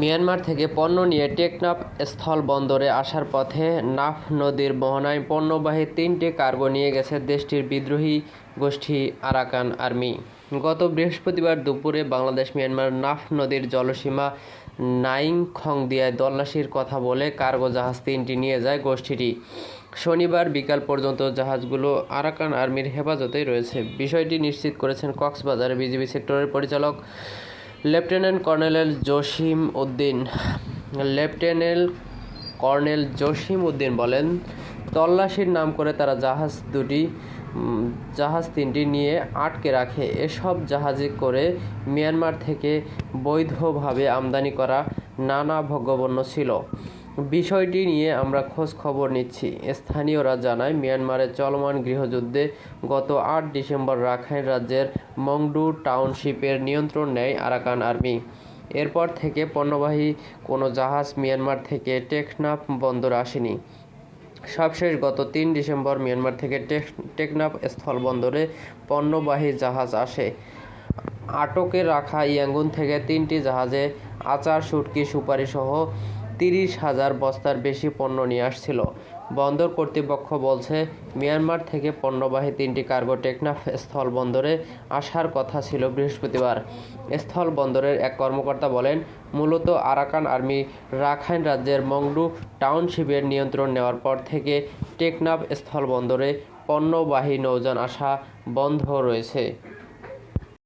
Myanmar থেকে পণ্য নিয়ে টেকনাফ স্থলবন্দরে আসার পথে নাফ নদীর মোহনায় পণ্যবাহী ৩টি কার্গো নিয়ে গেছে দেশটির বিদ্রোহী গোষ্ঠী আরাকান আর্মি। গত বৃহস্পতিবার দুপুরে বাংলাদেশ মিয়ানমার নাফ নদীর জলসীমা নাইংখংদিয়ায় তল্লাশির কথা বলে কার্গো জাহাজ ৩টি নিয়ে যায় গোষ্ঠীটি। শনিবার বিকাল পর্যন্ত জাহাজগুলো আরাকান আর্মির হেফাজতেই রয়েছে। বিষয়টি নিশ্চিত করেছেন কক্সবাজার বিজিবি সেক্টরের পরিচালক লেফটেন্যান্ট কর্নেল জসিম উদ্দিন বলেন, তল্লাশির নাম করে তারা জাহাজ ৩টি নিয়ে আটকে রাখে। এসব জাহাজে করে মিয়ানমার থেকে বৈধভাবে আমদানি করা নানা ভোগ্যপণ্য ছিল। বিষয়টি নিয়ে আমরা খোঁজ খবর নিচ্ছি। স্থানীয়রা জানায়, মিয়ানমারের চলমান গৃহযুদ্ধে গত ৮ ডিসেম্বর রাখাইন রাজ্যের মংডু টাউনশিপের নিয়ন্ত্রণ নেয় আরাকান আর্মি। এরপর থেকে পণ্যবাহী কোনো জাহাজ মিয়ানমার থেকে টেকনাফ বন্দরে আসেনি। সবশেষ গত ৩ ডিসেম্বর মিয়ানমার থেকে টেকনাফ স্থলবন্দরে পণ্যবাহী জাহাজ আসে। আটকে রাখা ইয়াঙ্গুন থেকে ৩টি জাহাজে আচার, শুটকি, সুপারিসহ ৩০,০০০ বস্তার বেশি পণ্য নিয়ে আসছিল। বন্দর কর্তৃপক্ষ বলছে, মিয়ানমার থেকে পণ্যবাহী ৩টি কার্গো টেকনাফ স্থলবন্দরে আসার কথা ছিল বৃহস্পতিবার। স্থলবন্দরের এক কর্মকর্তা বলেন, মূলত আরাকান আর্মি রাখাইন রাজ্যের মংডু টাউনশিপের নিয়ন্ত্রণ নেওয়ার পর থেকে টেকনাফ স্থলবন্দরে পণ্যবাহী নৌযান আসা বন্ধ রয়েছে।